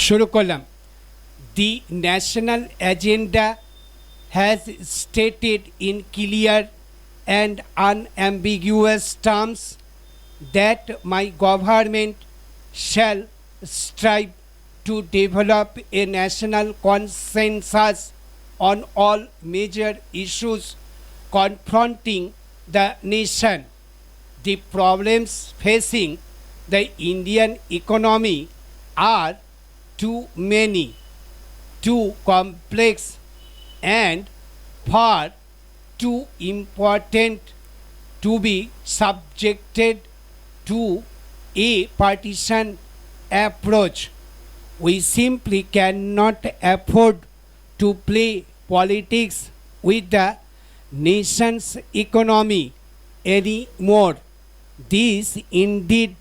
শুরু করলাম। The national agenda has stated in clear and unambiguous terms that my government shall strive to develop a national consensus on all major issues confronting the nation. The problems facing the Indian economy are too many, too complex, and far too important to be subjected to a partisan approach. We simply cannot afford to play politics with the nation's economy anymore. This indeed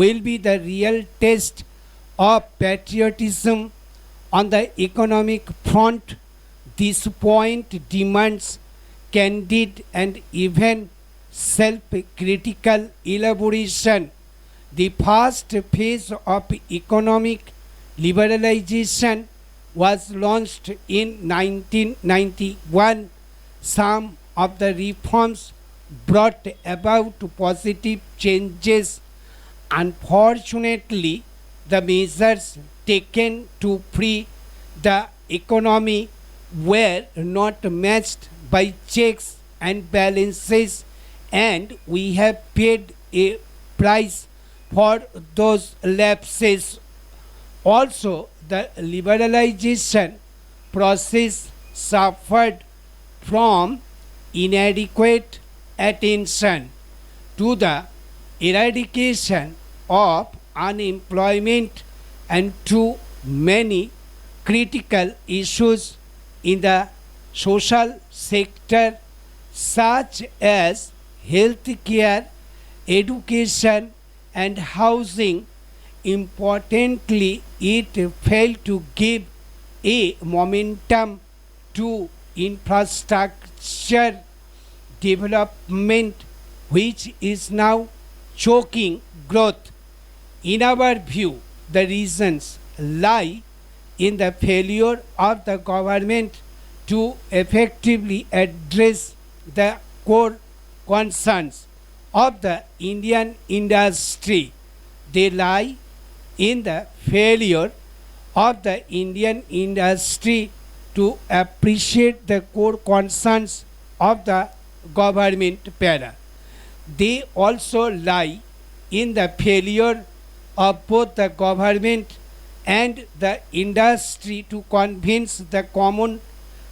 will be the real test of patriotism on the economic front. This point demands candid and even self-critical elaboration. The first phase of economic liberalization was launched in 1991. Some of the reforms brought about positive changes. Unfortunately, the measures taken to free the economy were not matched by checks and balances, and we have paid a price for those lapses. Also, the liberalization process suffered from inadequate attention to the eradication of unemployment and too many critical issues in the social sector such as health care, education and housing. Importantly, it failed to give a momentum to infrastructure development, which is now choking growth. In our view, the reasons lie in the failure of the government to effectively address the core concerns of the Indian industry. They lie in the failure of the Indian industry to appreciate the core concerns of the government para. They also lie in the failure of both the government and the industry to convince the common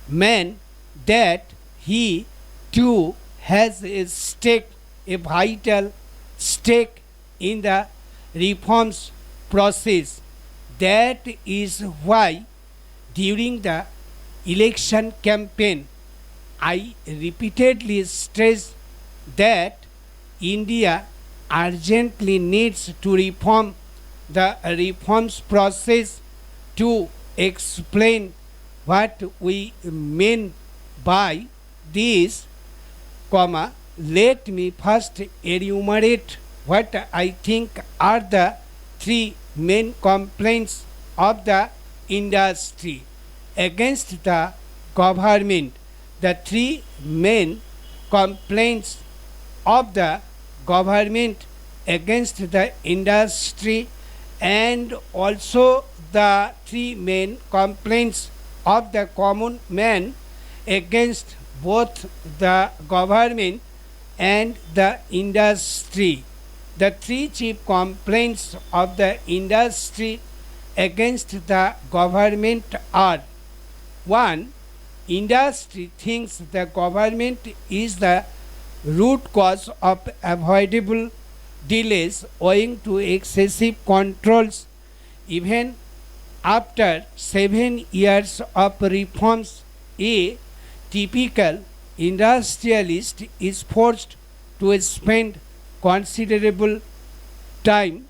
man that he too has a vital stake in the reforms process. That is why during the election campaign I repeatedly stressed that India urgently needs to reform the reforms process. To explain what we mean by this, let me first enumerate what I think are the three main complaints of the industry against the government. The three main complaints of the government against the industry and also the three main complaints of the common man against both the government and the industry. The three chief complaints of the industry against the government are: 1. Industry thinks the government is the root cause of avoidable delays owing to excessive controls. Even after 7 years of reforms, a typical industrialist is forced to spend considerable time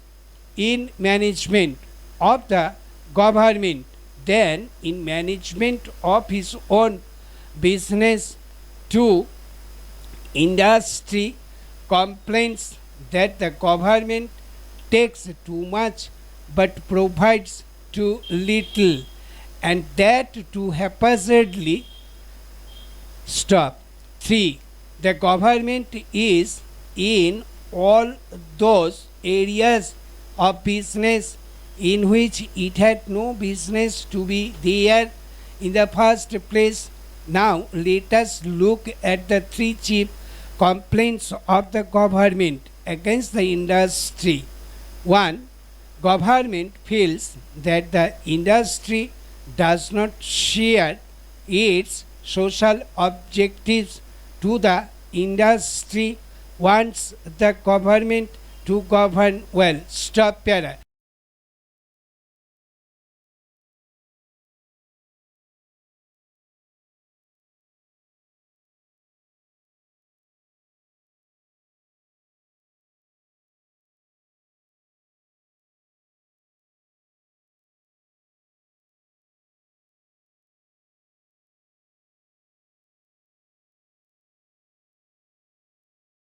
in management of the government than in management of his own business. 2. Industry complains that the government takes too much but provides too little, and that too haphazardly. Stop. 3. The government is in all those areas of business in which it had no business to be there in the first place. Now let us look at the three chief complaints of the government against the industry. 1. Government feels that the industry does not share its social objectives. To the industry wants the government to govern well. Stop para.